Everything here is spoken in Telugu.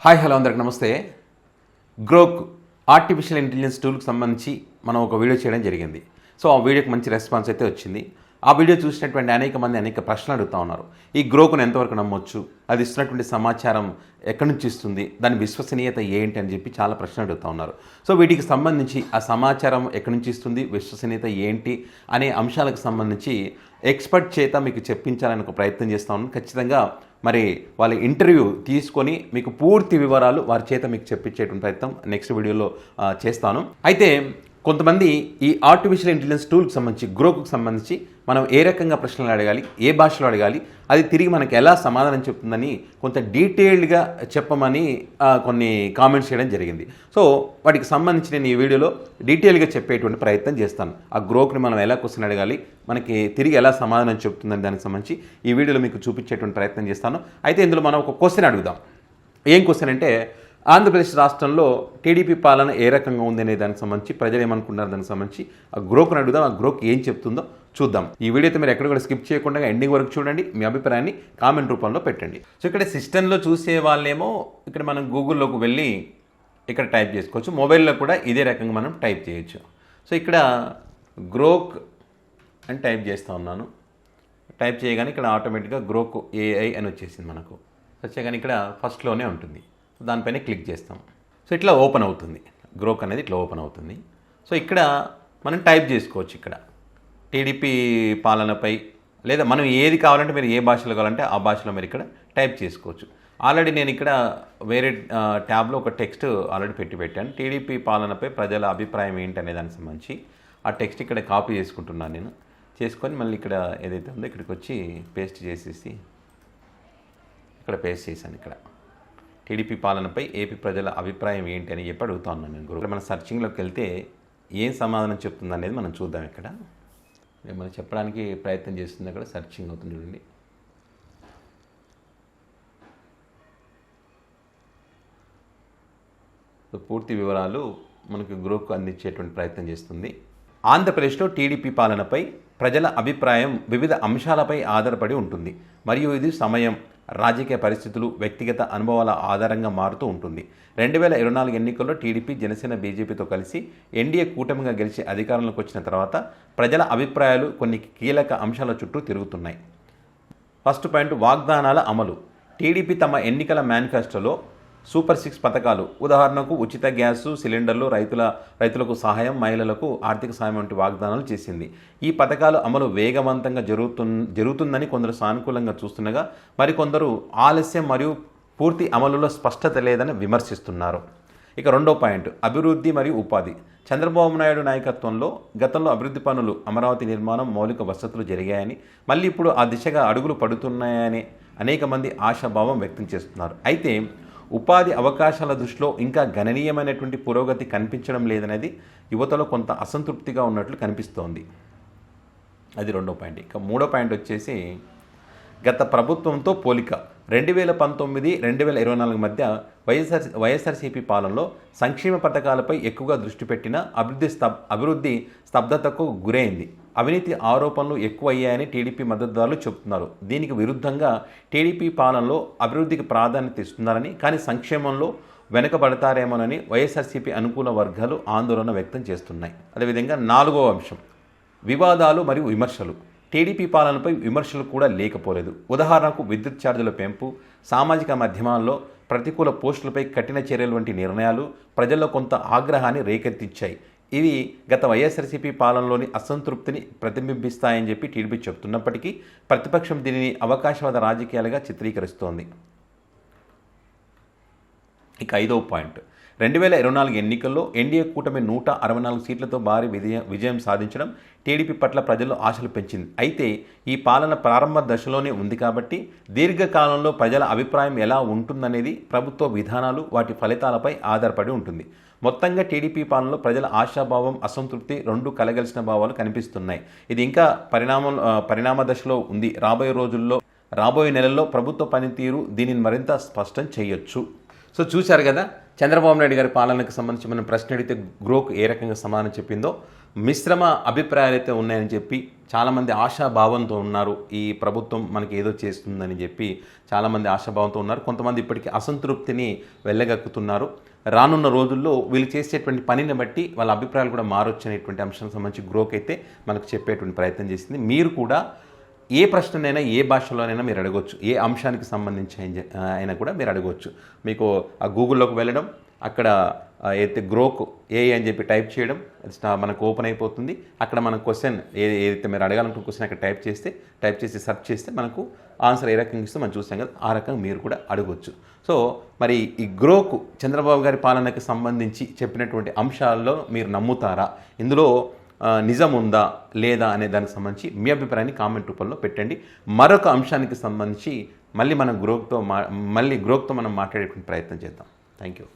హాయ్ హలో అందరికి నమస్తే. గ్రోక్ ఆర్టిఫిషియల్ ఇంటెలిజెన్స్ టూల్కి సంబంధించి మనం ఒక వీడియో చేయడం జరిగింది. సో ఆ వీడియోకి మంచి రెస్పాన్స్ అయితే వచ్చింది. ఆ వీడియో చూసినటువంటి అనేక ప్రశ్నలు అడుగుతూ ఉన్నారు. ఈ గ్రోక్ను ఎంతవరకు నమ్మొచ్చు, అది ఇస్తున్నటువంటి సమాచారం ఎక్కడి నుంచి ఇస్తుంది, దాని విశ్వసనీయత ఏంటి అని చెప్పి చాలా ప్రశ్నలు అడుగుతూ ఉన్నారు. సో వీటికి సంబంధించి ఆ సమాచారం ఎక్కడి నుంచి ఇస్తుంది, విశ్వసనీయత ఏంటి అనే అంశాలకు సంబంధించి ఎక్స్పర్ట్ చేత మీకు చెప్పించాలని ఒక ప్రయత్నం చేస్తూ ఉన్నాను. ఖచ్చితంగా మరి వాళ్ళ ఇంటర్వ్యూ తీసుకొని మీకు పూర్తి వివరాలు వారి చేత మీకు చెప్పించేటువంటి ప్రయత్నం నెక్స్ట్ వీడియోలో చేస్తాను. అయితే కొంతమంది ఈ ఆర్టిఫిషియల్ ఇంటెలిజెన్స్ టూల్కి సంబంధించి గ్రోక్కి సంబంధించి మనం ఏ రకంగా ప్రశ్నలు అడగాలి, ఏ భాషలో అడగాలి, అది తిరిగి మనకి ఎలా సమాధానం చెప్తుందని కొంత డీటెయిల్డ్గా చెప్పమని కొన్ని కామెంట్స్ చేయడం జరిగింది. సో వాటికి సంబంధించి నేను ఈ వీడియోలో డీటెయిల్గా చెప్పేటువంటి ప్రయత్నం చేస్తాను. ఆ గ్రోక్ని మనం ఎలా క్వశ్చన్ అడగాలి, మనకి తిరిగి ఎలా సమాధానం చెప్తుందని దానికి సంబంధించి ఈ వీడియోలో మీకు చూపించేటువంటి ప్రయత్నం చేస్తాను. అయితే ఇందులో మనం ఒక క్వశ్చన్ అడుగుదాం. ఏం క్వశ్చన్ అంటే, ఆంధ్రప్రదేశ్ రాష్ట్రంలో టీడీపీ పాలన ఏ రకంగా ఉందనే దానికి సంబంధించి ప్రజలు ఏమనుకుంటున్నారు దానికి సంబంధించి ఆ గ్రోక్ను అడుగుదాం. ఆ గ్రోక్ ఏం చెప్తుందో చూద్దాం. ఈ వీడియో అయితే మీరు ఎక్కడ కూడా స్కిప్ చేయకుండా ఎండింగ్ వరకు చూడండి. మీ అభిప్రాయాన్ని కామెంట్ రూపంలో పెట్టండి. సో ఇక్కడ సిస్టంలో చూసే వాళ్ళేమో ఇక్కడ మనం గూగుల్లోకి వెళ్ళి ఇక్కడ టైప్ చేసుకోవచ్చు. మొబైల్లో కూడా ఇదే రకంగా మనం టైప్ చేయొచ్చు. సో ఇక్కడ గ్రోక్ అని టైప్ చేస్తూ ఉన్నాను. టైప్ చేయగానే ఇక్కడ ఆటోమేటిక్గా గ్రోక్ ఏఐ అని వచ్చేసింది. మనకు వచ్చేగానే ఇక్కడ ఫస్ట్లోనే ఉంటుంది. దానిపైన క్లిక్ చేస్తాం. సో ఇట్లా ఓపెన్ అవుతుంది. గ్రోక్ అనేది ఇట్లా ఓపెన్ అవుతుంది. సో ఇక్కడ మనం టైప్ చేసుకోవచ్చు. ఇక్కడ టీడీపీ పాలనపై లేదా మనం ఏది కావాలంటే మీరు ఏ భాషలో కావాలంటే ఆ భాషలో మీరు ఇక్కడ టైప్ చేసుకోవచ్చు. ఆల్రెడీ నేను ఇక్కడ వేరే ట్యాబ్లో ఒక టెక్స్ట్ ఆల్రెడీ పెట్టాను. టీడీపీ పాలనపై ప్రజల అభిప్రాయం ఏంటి అనే దానికి సంబంధించి ఆ టెక్స్ట్ ఇక్కడ కాపీ చేసుకుంటున్నాను. నేను చేసుకొని మళ్ళీ ఇక్కడ ఏదైతే ఉందో ఇక్కడికి వచ్చి పేస్ట్ చేసేసి ఇక్కడ పేస్ట్ చేశాను. ఇక్కడ టీడీపీ పాలనపై ఏపీ ప్రజల అభిప్రాయం ఏంటి అని చెప్పి అడుగుతా ఉన్నాను నేను. ఇక్కడ మన సర్చింగ్లోకి వెళ్తే ఏం సమాధానం చెప్తుంది అనేది మనం చూద్దాం. ఇక్కడ మనం చెప్పడానికి ప్రయత్నం చేస్తుంది. అక్కడ సర్చింగ్ అవుతుంది చూడండి. పూర్తి వివరాలు మనకు గ్రూప్కు అందించేటువంటి ప్రయత్నం చేస్తుంది. ఆంధ్రప్రదేశ్లో టీడీపీ పాలనపై ప్రజల అభిప్రాయం వివిధ అంశాలపై ఆధారపడి ఉంటుంది మరియు ఇది సమయం, రాజకీయ పరిస్థితులు, వ్యక్తిగత అనుభవాల ఆధారంగా మారుతూ ఉంటుంది. 2024 ఎన్నికల్లో టీడీపీ, జనసేన, బీజేపీతో కలిసి ఎన్డీఏ కూటమిగా గెలిచి అధికారంలోకి వచ్చిన తర్వాత ప్రజల అభిప్రాయాలు కొన్ని కీలక అంశాల చుట్టూ తిరుగుతున్నాయి. ఫస్ట్ పాయింట్, వాగ్దానాల అమలు. టీడీపీ తమ ఎన్నికల మేనిఫెస్టోలో సూపర్ 6 పథకాలు, ఉదాహరణకు ఉచిత గ్యాసు సిలిండర్లు, రైతులకు సహాయం, మహిళలకు ఆర్థిక సహాయం వంటి వాగ్దానాలు చేసింది. ఈ పథకాలు అమలు వేగవంతంగా జరుగుతుందని కొందరు సానుకూలంగా చూస్తుండగా మరికొందరు ఆలస్యం మరియు పూర్తి అమలులో స్పష్టత లేదని విమర్శిస్తున్నారు. ఇక రెండో పాయింట్, అభివృద్ధి మరియు ఉపాధి. చంద్రబాబు నాయుడు నాయకత్వంలో గతంలో అభివృద్ధి పనులు, అమరావతి నిర్మాణం, మౌలిక వసతులు జరిగాయని, మళ్ళీ ఇప్పుడు ఆ దిశగా అడుగులు పడుతున్నాయని అనేక మంది ఆశాభావం వ్యక్తం చేస్తున్నారు. అయితే ఉపాధి అవకాశాల దృష్టిలో ఇంకా గణనీయమైనటువంటి పురోగతి కనిపించడం లేదనేది యువతలో కొంత అసంతృప్తిగా ఉన్నట్లు కనిపిస్తోంది. అది రెండో పాయింట్. ఇక మూడో పాయింట్ వచ్చేసి గత ప్రభుత్వంతో పోలిక. 2019-2024 మధ్య వైఎస్ఆర్సీపీ పాలనలో సంక్షేమ పథకాలపై ఎక్కువగా దృష్టి పెట్టిన అభివృద్ధి స్తబ్దతకు గురైంది. అవినీతి ఆరోపణలు ఎక్కువయ్యాయని టీడీపీ మద్దతుదారులు చెబుతున్నారు. దీనికి విరుద్ధంగా టీడీపీ పాలనలో అభివృద్ధికి ప్రాధాన్యత ఇస్తున్నారని, కానీ సంక్షేమంలో వెనుకబడతారేమోనని వైఎస్ఆర్సీపీ అనుకూల వర్గాలు ఆందోళన వ్యక్తం చేస్తున్నాయి. అదేవిధంగా నాలుగో అంశం, వివాదాలు మరియు విమర్శలు. టీడీపీ పాలనపై విమర్శలు కూడా లేకపోలేదు. ఉదాహరణకు విద్యుత్ ఛార్జీల పెంపు, సామాజిక మాధ్యమాల్లో ప్రతికూల పోస్టులపై కఠిన చర్యలు వంటి నిర్ణయాలు ప్రజల్లో కొంత ఆగ్రహాన్ని రేకెత్తించాయి. ఇవి గత వైఎస్ఆర్సీపీ పాలనలోని అసంతృప్తిని ప్రతిబింబిస్తాయని చెప్పి టీడీపీ చెబుతున్నప్పటికీ ప్రతిపక్షం దీనిని అవకాశవాద రాజకీయాలుగా చిత్రీకరిస్తోంది. ఇక ఐదవ పాయింట్, 2024 ఎన్నికల్లో ఎన్డీఏ కూటమి 164 సీట్లతో భారీ విజయం సాధించడం టీడీపీ పట్ల ప్రజల్లో ఆశలు పెంచింది. అయితే ఈ పాలన ప్రారంభ దశలోనే ఉంది కాబట్టి దీర్ఘకాలంలో ప్రజల అభిప్రాయం ఎలా ఉంటుందనేది ప్రభుత్వ విధానాలు, వాటి ఫలితాలపై ఆధారపడి ఉంటుంది. మొత్తంగా టీడీపీ పాలనలో ప్రజల ఆశాభావం, అసంతృప్తి రెండు కలగలిసిన భావాలు కనిపిస్తున్నాయి. ఇది ఇంకా పరిణామ దశలో ఉంది. రాబోయే నెలల్లో ప్రభుత్వ పనితీరు దీనిని మరింత స్పష్టం చేయొచ్చు. సో చూశారు కదా, చంద్రబాబు నాయుడు గారి పాలనకు సంబంధించి మనం ప్రశ్న అడిగితే గ్రోక్ ఏ రకంగా సమాధానం చెప్పిందో. మిశ్రమ అభిప్రాయాలు అయితే ఉన్నాయని చెప్పి చాలామంది ఆశాభావంతో ఉన్నారు. ఈ ప్రభుత్వం మనకి ఏదో చేస్తుందని చెప్పి చాలామంది ఆశాభావంతో ఉన్నారు. కొంతమంది ఇప్పటికీ అసంతృప్తిని వెళ్ళగక్కుతున్నారు. రానున్న రోజుల్లో వీళ్ళు చేసేటువంటి పనిని బట్టి వాళ్ళ అభిప్రాయాలు కూడా మారొచ్చు అనేటువంటి అంశానికి సంబంధించి గ్రోక్ అయితే మనకు చెప్పేటువంటి ప్రయత్నం చేసింది. మీరు కూడా ఏ ప్రశ్ననైనా ఏ భాషలోనైనా మీరు అడగవచ్చు, ఏ అంశానికి సంబంధించి అయినా కూడా మీరు అడగవచ్చు. మీకు ఆ గూగుల్లోకి వెళ్ళడం, అక్కడ అయితే గ్రోక్ ఏఐ అని చెప్పి టైప్ చేయడం, మనకు ఓపెన్ అయిపోతుంది. అక్కడ మన క్వశ్చన్ ఏదైతే మీరు అడగాలనుకున్న క్వశ్చన్ అక్కడ టైప్ చేసి సెర్చ్ చేస్తే మనకు ఆన్సర్ ఏ రకంగా ఇస్తే మనం చూసాం కదా, ఆ రకంగా మీరు కూడా అడగవచ్చు. సో మరి ఈ గ్రోక్ చంద్రబాబు గారి పాలనకి సంబంధించి చెప్పినటువంటి అంశాల్లో మీరు నమ్ముతారా, ఇందులో నిజం ఉందా లేదా అనే దానికి సంబంధించి మీ అభిప్రాయాన్ని కామెంట్ రూపంలో పెట్టండి. మరొక అంశానికి సంబంధించి మళ్ళీ గ్రోక్తో మనం మాట్లాడేటువంటి ప్రయత్నం చేద్దాం. Thank you.